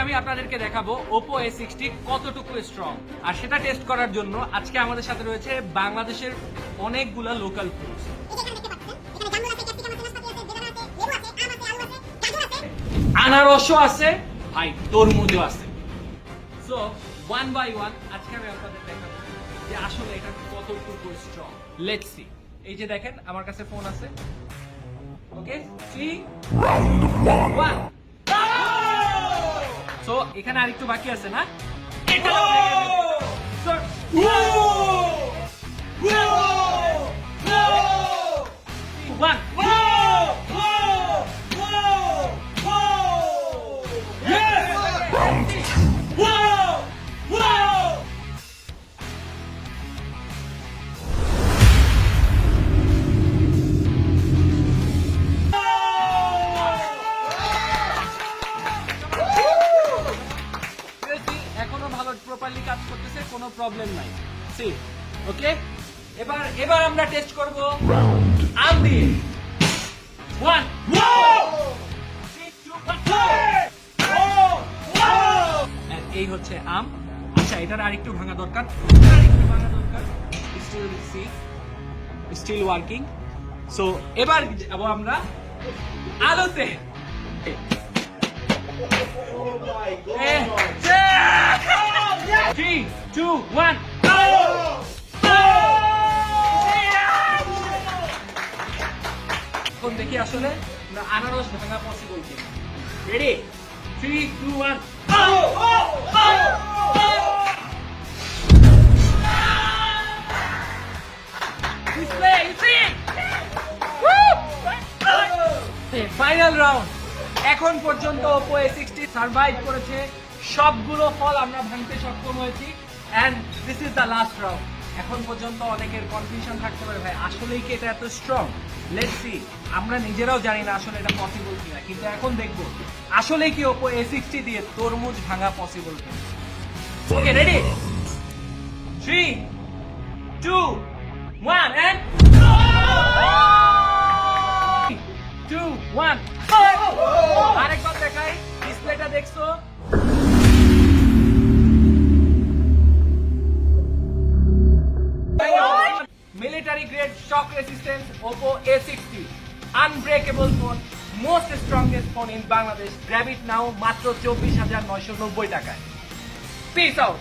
আমি আপনাদেরকে দেখাবো Oppo A60 কতটুকু স্ট্রং, আর সেটা টেস্ট করার জন্য আজকে আমাদের সাথে রয়েছে বাংলাদেশের অনেকগুলা লোকাল ফ্রুটস। আনারসও আছে, ভাই তরমুজও আছে। সো ওয়ান বাই ওয়ান আজকে আমি আপনাদের দেখাবো যে আসলে এটা কতটুকু স্ট্রং। Let's see. এই যে দেখেন আমার কাছে ফোন আছে। ওকে, 3 1। সো এখানে আরেকটু বাকি আছে না? এটা এখনো ভালো প্রপারলি কাজ করতেছে, কোনো প্রবলেম নাই। সি ওকে, এবার আমরা টেস্ট করব আম দিয়ে। 1 এই হচ্ছে আম। আচ্ছা, এটার আরেকটু ভাঙা দরকার, স্টিল ওয়ার্কিং। সো এবার যাবো আমরা আলোতে। 3 2 1 এখন দেখি আসলে আনারস ভাঙা পসিবল কিনা। রেডি? 3 2 1 final round. এখন পর্যন্ত Oppo A60 সার্ভাইভ করেছে, সবগুলো ফল আমরা ভাঙতে সক্ষম হয়েছি, and this is the last round. এখন পর্যন্ত অনেকের কনফিউশন থাকতে পারে, ভাই আসলেই কি এটা এত স্ট্রং? Let's see. আমরা নিজেরাও জানি না আসলে এটা পসিবল কিনা, কিন্তু এখন দেখবো আসলেই কি Oppo A60 দিয়ে তরমুজ ভাঙা পসিবল কিনা। ওকে, রেডি? 3 2 1 এন্ড 2 1 আরেকবার দেখাই, ডিসপ্লেটা দেখছো? Military grade shock resistance Oppo A60, unbreakable phone, most strongest phone in Bangladesh. Grab it now মাত্র 24,990 টাকায়। Peace out.